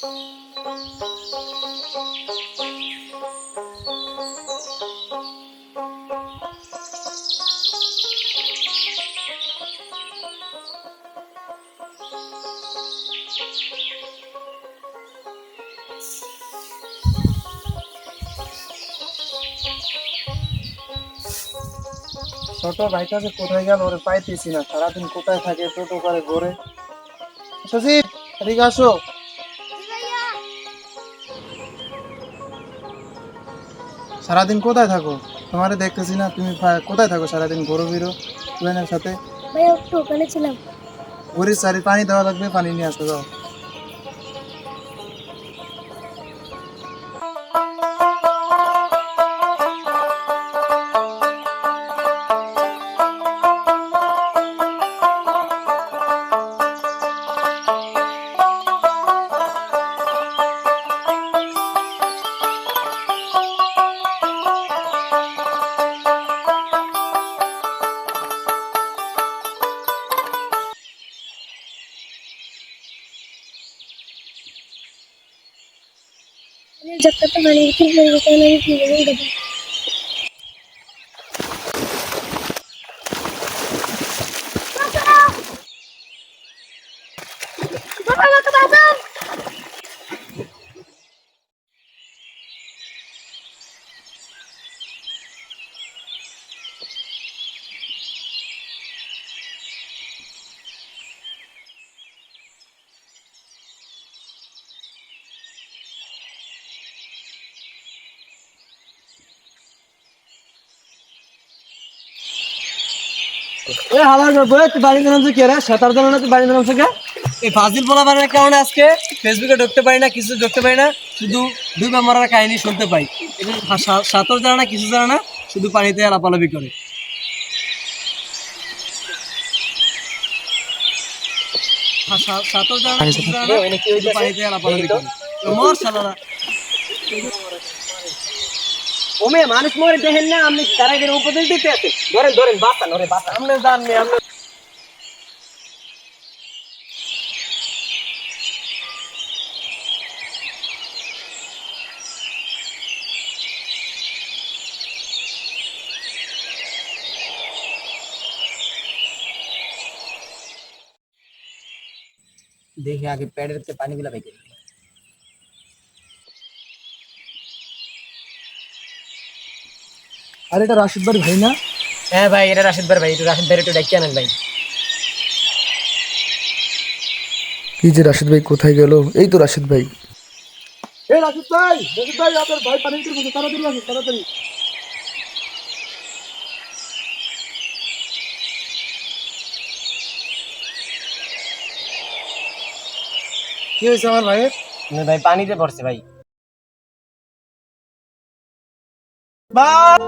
ছোট ভাইটা যে কোথায় গেল ওরে পাইতেছি না, সারাদিন কোথায় থাকে, টোটো করে ঘোরে। সজীব, এদিকে আসো। সারাদিন কোথায় থাকো? তোমারে দেখতেছি না, তুমি কোথায় থাকো সারাদিন? ঘোরো ফিরো টুয়েনের সাথে। ভাই একটু ওখানে ছিলাম। ঘড়ির চারি পানি দেওয়া লাগবে, পানি নিয়ে আসো যাও। जब तक तो मैंने फिर मेरे को मैंने पी नहीं दबा। এ হালার বই তুই বাড়ি নাম কে রে? সাতার জানা না তুই বাড়ি নাম কে? এই ফাজিল বলা বানার কারণে আজকে ফেসবুকে ঢুকতে পারি না, কিছু ঢুকতে পারি না, শুধু দুইবার মরার কাহিনী শুনতে পাই। সাঁতার জানা না, কিছু জানা না, শুধু পানিতে লাপালাপি করে। সাঁতার জানা না, কিছু জানা না, শুধু পানিতে লাপালাপি করে। মর শালারা। ওমে মানুষ মরে দেখেন না, আপনি তারা এদের উপদেশ দিতে আছেন। ধরেন ধরেন বাঁচান, ওরে বাঁচান, আপনি জানবে আপনি। দেখে আগে প্যাডের পানিগুলা বেঁকে। আর এটা রাশিদ ভাই ভাই না? হ্যাঁ ভাই, এটা রাশিদ ভাই, একটু রাশিদ ভাই একটু ডাকিয়ে আনেন ভাই। কি যে রাশিদ ভাই কোথায় গেল? এই তো রাশিদ ভাই। এই রাশিদ ভাই, রাশিদ ভাই, আপনার ভাই পানি দিতে বসে, তাড়াতাড়ি আসুন, তাড়াতাড়ি। কি হয়েছে আমার ভাইয়ের? ভাই পানিতে পড়ছে ভাই। ভাই